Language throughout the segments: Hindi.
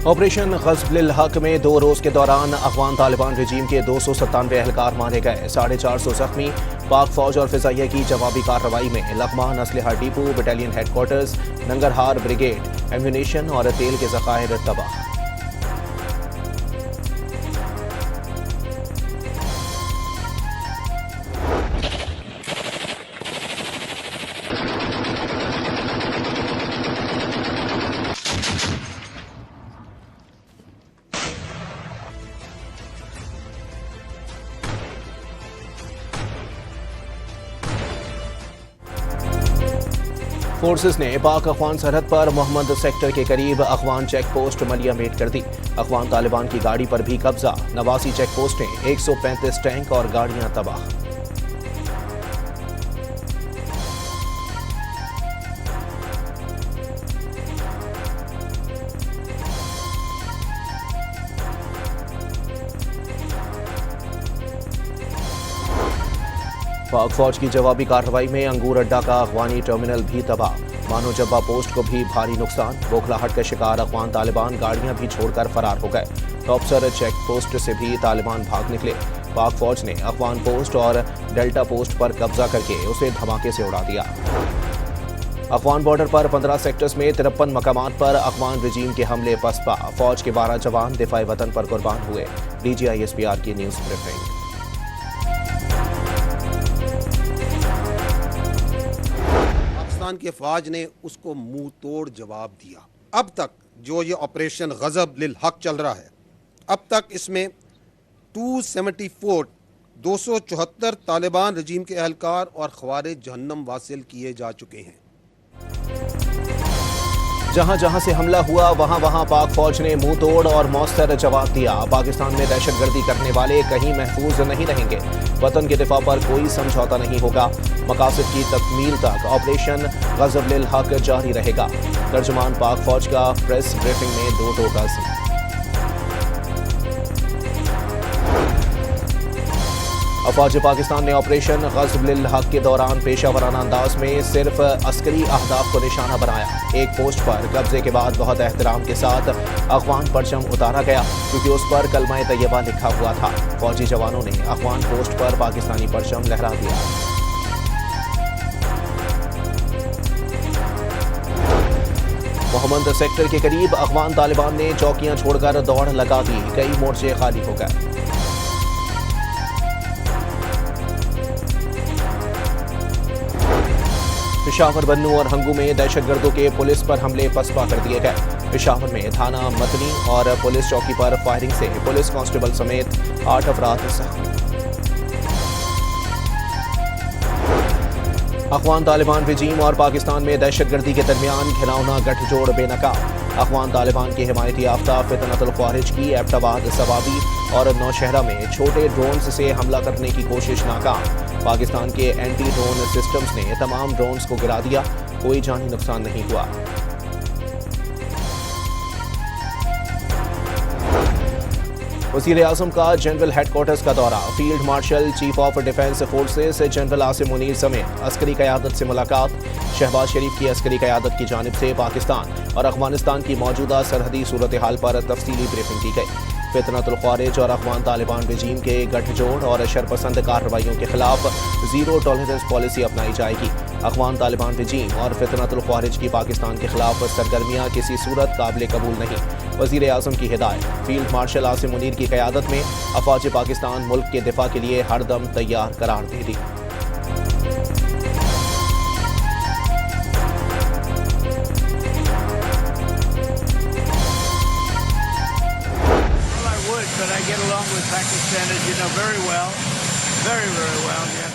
ऑपरेशन ग़ज़्व-उल हक़ में 2 रोज़ के दौरान अफ़गान तालिबान रजीम के 297 एहलकार मारे गए, 450 ज़ख्मी। पाक फ़ौज और फ़िज़ाइया की जवाबी कार्रवाई में लग़मान असलहा depot, battalion headquarters, Nangarhar brigade, ammunition और तेल के ज़ख़ायर तबाह। फोर्सेस ने पाक अफगान सरहद पर मोहम्मद सेक्टर के करीब अफगान चेक पोस्ट मलिया मेट कर दी। अफगान तालिबान की गाड़ी पर भी कब्जा, नवासी चेक पोस्टें, 135 टैंक और गाड़ियां तबाह। पाक फौज की जवाबी कार्रवाई में अंगूर अड्डा का अफगानी टर्मिनल भी तबाह, मानो जब्बा पोस्ट को भी भारी नुकसान। बौखलाहट का शिकार अफगान तालिबान गाड़ियां भी छोड़कर फरार हो गए। टॉपसर चेक पोस्ट से भी तालिबान भाग निकले। पाक फौज ने अफगान पोस्ट और डेल्टा पोस्ट पर कब्जा करके उसे धमाके से उड़ा दिया। अफगान बॉर्डर पर 15 सेक्टर्स में 53 मकामात पर अफगान रजीम के हमले पसपा। फौज के 12 जवान दिफाए वतन पर कुर्बान हुए। DGI-SPR की न्यूज ब्रीफिंग। के फौज ने उसको मुंह तोड़ जवाब दिया। अब तक जो ये ऑपरेशन ग़ज़्व-उल हक़ चल रहा है, अब तक इसमें 274 तालिबान रजीम के एहलकार और ख़वारिज जहन्नम वासिल किए जा चुके हैं। जहां जहां से हमला हुआ वहां वहां पाक फौज ने मुंह तोड़ और मौसर जवाब दिया। पाकिस्तान में दहशतगर्दी करने वाले कहीं महफूज नहीं रहेंगे। वतन के दिफा पर कोई समझौता नहीं होगा। मकासद की तकमील तक ऑपरेशन ग़ज़्व-उल हक़ जारी रहेगा। तर्जुमान पाक फौज का प्रेस ब्रीफिंग में 2 टोकस। अफवाज पाकिस्तान ने ऑपरेशन ग़ज़्व-उल हक़ के दौरान पेशा वराना अंदाज में सिर्फ अस्करी अहदाफ को निशाना बनाया। एक पोस्ट पर कब्जे के बाद बहुत एहतराम के साथ अफगान परचम उतारा गया, क्योंकि उस पर कलमा तैयबा लिखा हुआ था। फौजी जवानों ने अफगान पोस्ट पर पाकिस्तानी परचम लहरा दिया। मोहम्मद सेक्टर के करीब अफगान तालिबान ने चौकियां छोड़कर दौड़ लगा दी। कई मोर्चे खाली हो गए। पेशावर, बन्नू और हंगू में दहशतगर्दों के पुलिस पर हमले पसपा कर दिए गए। पेशावर में थाना मतनी और पुलिस चौकी पर फायरिंग से पुलिस कांस्टेबल समेत 8 अफराद जख्मी। अफगान तालिबान रजीम और पाकिस्तान में दहशतगर्दी के दरमियान घिनौना गठजोड़ बेनकाब। अफगान तालिबान की हिमायती याफ्ता फितनतुल ख्वारिज की एबटाबाद, सवाबी और नौशहरा में छोटे ड्रोन्स से हमला करने की कोशिश नाकाम। पाकिस्तान के एंटी ड्रोन सिस्टम्स ने तमाम ड्रोन्स को गिरा दिया। कोई जानी नुकसान नहीं हुआ। वज़ीर आज़म का जनरल हेडक्वार्टर्स का दौरा। Field marshal, chief of defence forces general Asim Munir समेत अस्करी क़यादत से मुलाकात। शहबाज शरीफ की अस्करी क़यादत की जानिब से पाकिस्तान और अफगानिस्तान की मौजूदा सरहदी सूरत हाल पर तफसीली ब्रीफिंग की गई। फितनतुल ख्वारिज और अफगान तालिबान रजीम के गठजोड़ और शरपसंद कार्रवाइयों के खिलाफ ज़ीरो टॉलरेंस पॉलिसी अपनाई जाएगी। अफगान तालिबान रजीम और फितनतुल ख्वारिज की पाकिस्तान के खिलाफ सरगर्मियाँ किसी सूरत काबिल कबूल नहीं। वज़ीर आज़म की हिदायत। फील्ड मार्शल आसिम मुनीर की क़यादत में अफवाज पाकिस्तान मुल्क के दिफा के लिए हरदम तैयार करार दे दी। But I get along with Pakistan, as you know, very well. Very, very well, yes.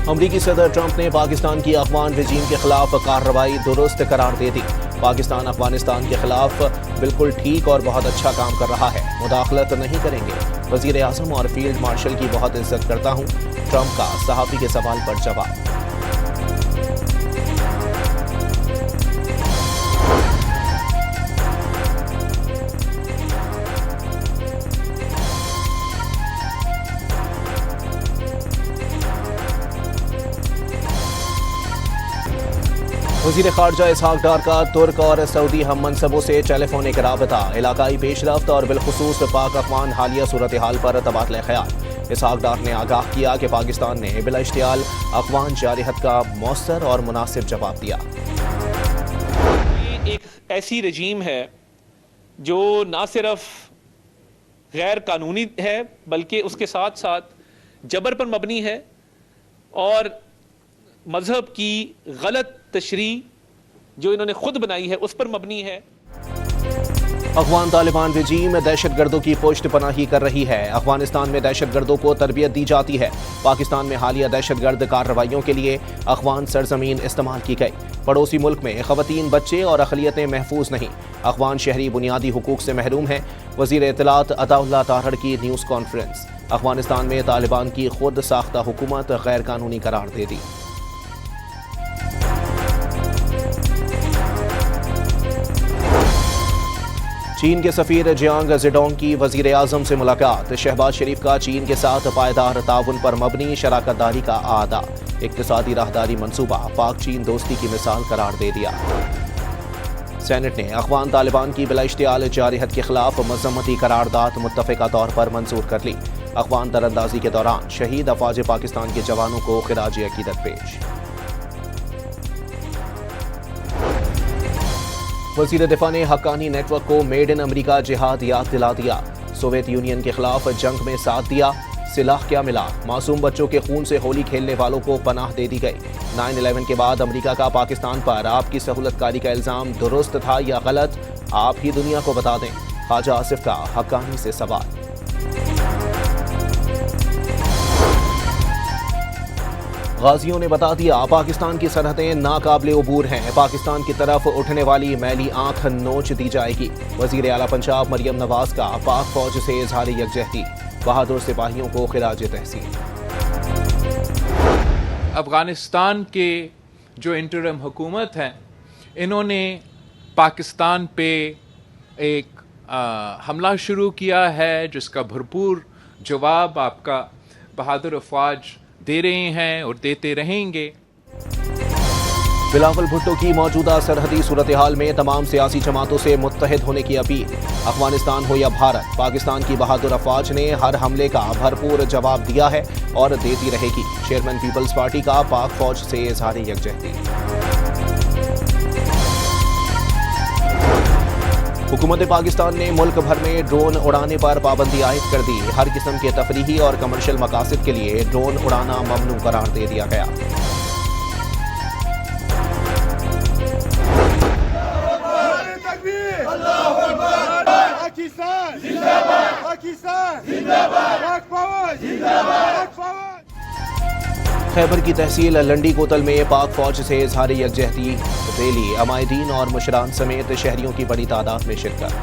अमरीकी सदर ट्रंप ने पाकिस्तान की अफगान रजीम के खिलाफ कार्रवाई दुरुस्त करार दे दी। पाकिस्तान अफगानिस्तान के खिलाफ बिल्कुल ठीक और बहुत अच्छा काम कर रहा है। मुदाखलत नहीं करेंगे। वज़ीर आज़म और फील्ड मार्शल की बहुत इज्जत करता हूँ। ट्रंप का सहाफ़ी के सवाल पर जवाब। वज़ीर ख़ारजा इसहाक डार का तुर्क और सऊदी हम मनसबों से टेलीफोनिक राबता, इलाकाई पेशरफ्त और बिलखुसूस पाक अफगान हालिया सूरत हाल पर तबादला ख्याल। इसहाक डार ने आगाह किया कि पाकिस्तान ने बिला इश्तियाल अफगान जारहत का मौसर और मुनासिब जवाब दिया। ये एक ऐसी रजीम है जो ना सिर्फ गैर कानूनी है बल्कि उसके साथ साथ जबर पर मबनी है और मजहब की गलत तशरी जो इन्होंने खुद बनाई है उस पर मबनी है। अफगान तालिबान रजीम दहशतगर्दों की पुष्ट पनाही कर रही है। अफगानिस्तान में दहशतगर्दों को तरबियत दी जाती है। पाकिस्तान में हालिया दहशतगर्द कार्रवाइयों के लिए अफगान सरजमीन इस्तेमाल की गई। पड़ोसी मुल्क में खवातीन, बच्चे और अक़लियतें महफूज नहीं। अफगान शहरी बुनियादी हुकूक से महरूम हैं। वज़ीर इत्तलात अताउल्लाह ताहर की न्यूज़ कॉन्फ्रेंस। अफगानिस्तान में तालिबान की खुद साख्ता हुकूमत गैर कानूनी करार दे दी। चीन के सफीर जियांग ज़ेडोंग की वज़ीर आज़म से मुलाकात। शहबाज शरीफ का चीन के साथ पायदार ताउन पर मबनी शराकतदारी का आदा। इक़्तिसादी राहदारी मंसूबा पाक चीन दोस्ती की मिसाल करार दे दिया। सेनेट ने अफगान तालिबान की बिला इश्तियाल जारहत के खिलाफ मज़म्मती करारदाद मुत्तफ़िका तौर पर मंजूर कर ली। अफगान दरअंदाजी के दौरान शहीद अफवाज पाकिस्तान के जवानों को खिराज अकीदत पेश। वज़ीर दिफा ने हक्कानी नेटवर्क को मेड इन अमरीका जिहाद याद दिला दिया। सोवियत यूनियन के खिलाफ जंग में साथ दिया, सिलाह क्या मिला। मासूम बच्चों के खून से होली खेलने वालों को पनाह दे दी गई। 9/11 के बाद अमरीका का पाकिस्तान पर आपकी सहूलतकारी का इल्ज़ाम दुरुस्त था या गलत, आप ही दुनिया को बता दें। ख्वाजा आसिफ का हक्कानी से सवाल। गाजियों ने बता दिया पाकिस्तान की सरहदें नाकाबिले अबूर हैं। पाकिस्तान की तरफ उठने वाली मैली आंख नोच दी जाएगी। वज़ीर आला पंजाब मरियम नवाज का पाक फौज से इजहार यकजहती। बहादुर सिपाहियों को खिराज तहसीन। अफ़गानिस्तान के जो इंटरिम हुकूमत है इन्होंने पाकिस्तान पे एक हमला शुरू किया है जिसका भरपूर जवाब आपका बहादुर अफवाज दे रहे हैं और देते रहेंगे। बिलावल भुट्टो की मौजूदा सरहदी सूरत हाल में तमाम सियासी जमातों से मुत्तहिद होने की अपील। अफगानिस्तान हो या भारत, पाकिस्तान की बहादुर अफवाज ने हर हमले का भरपूर जवाब दिया है और देती रहेगी। चेयरमैन पीपल्स पार्टी का पाक फौज से इजहार यकजहती। हुकूमत पाकिस्तान ने मुल्क भर में ड्रोन उड़ाने पर पाबंदी आयद कर दी। हर किस्म के तफरीही और कमर्शियल मकासद के लिए ड्रोन उड़ाना ममनू करार दे दिया गया। खैबर की तहसील लंडी कोतल में पाक फौज से इजहार यकजहती रैली। अमायदीन और मुशरान समेत शहरियों की बड़ी तादाद में शिरकत।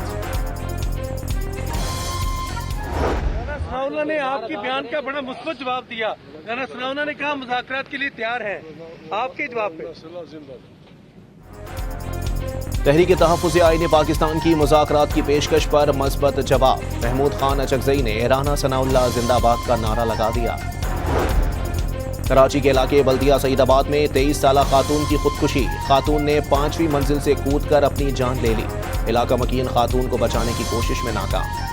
सनाउल्लाह ने आपके बयान का बड़ा मुस्बत जवाब दिया। सनाउल्लाह ने कहा मुज़ाकरात के लिए तैयार हैं। आपके जवाब पे तहरीक तहफ़्फ़ुज़ आईन पाकिस्तान की मुज़ाकरात की पेशकश पर मस्बत जवाब। महमूद खान अचकज़ई ने राना सनाउल्लाह जिंदाबाद का नारा लगा दिया। कराची के इलाके बल्दिया सईदाबाद में 23 साला खातून की खुदकुशी। खातून ने 5वीं मंजिल से कूदकर अपनी जान ले ली। इलाका मकीन खातून को बचाने की कोशिश में नाकाम।